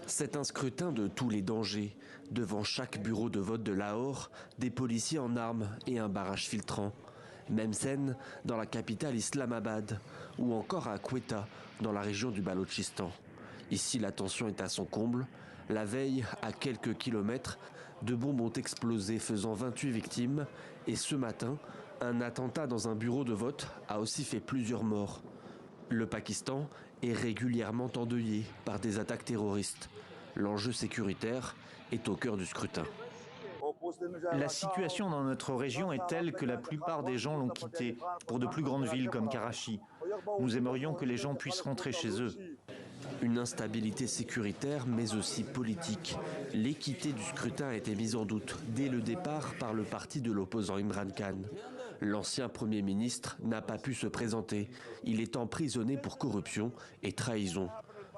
C'est un scrutin de tous les dangers. Devant chaque bureau de vote de Lahore, des policiers en armes et un barrage filtrant. Même scène dans la capitale Islamabad ou encore à Quetta, dans la région du Balochistan. Ici, la tension est à son comble. La veille, à quelques kilomètres, deux bombes ont explosé, faisant 28 victimes. Et ce matin, un attentat dans un bureau de vote a aussi fait plusieurs morts. Le Pakistan est régulièrement endeuillé par des attaques terroristes. L'enjeu sécuritaire est au cœur du scrutin. La situation dans notre région est telle que la plupart des gens l'ont quittée pour de plus grandes villes comme Karachi. Nous aimerions que les gens puissent rentrer chez eux. Une instabilité sécuritaire mais aussi politique. L'équité du scrutin a été mise en doute dès le départ par le parti de l'opposant Imran Khan. L'ancien Premier ministre n'a pas pu se présenter. Il est emprisonné pour corruption et trahison.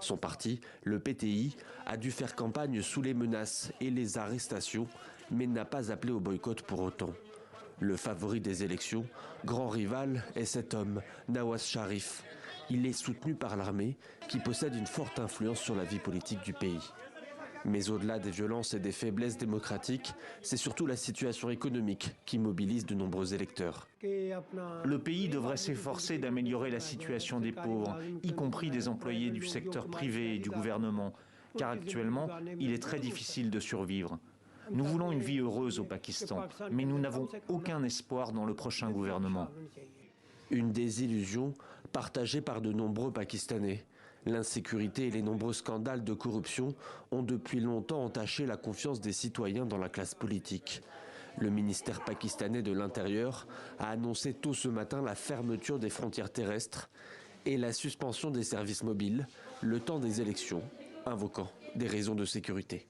Son parti, le PTI, a dû faire campagne sous les menaces et les arrestations, mais n'a pas appelé au boycott pour autant. Le favori des élections, grand rival, est cet homme, Nawaz Sharif. Il est soutenu par l'armée, qui possède une forte influence sur la vie politique du pays. Mais au-delà des violences et des faiblesses démocratiques, c'est surtout la situation économique qui mobilise de nombreux électeurs. Le pays devrait s'efforcer d'améliorer la situation des pauvres, y compris des employés du secteur privé et du gouvernement, car actuellement, il est très difficile de survivre. Nous voulons une vie heureuse au Pakistan, mais nous n'avons aucun espoir dans le prochain gouvernement. Une désillusion partagée par de nombreux Pakistanais. L'insécurité et les nombreux scandales de corruption ont depuis longtemps entaché la confiance des citoyens dans la classe politique. Le ministère pakistanais de l'Intérieur a annoncé tôt ce matin la fermeture des frontières terrestres et la suspension des services mobiles, le temps des élections, invoquant des raisons de sécurité.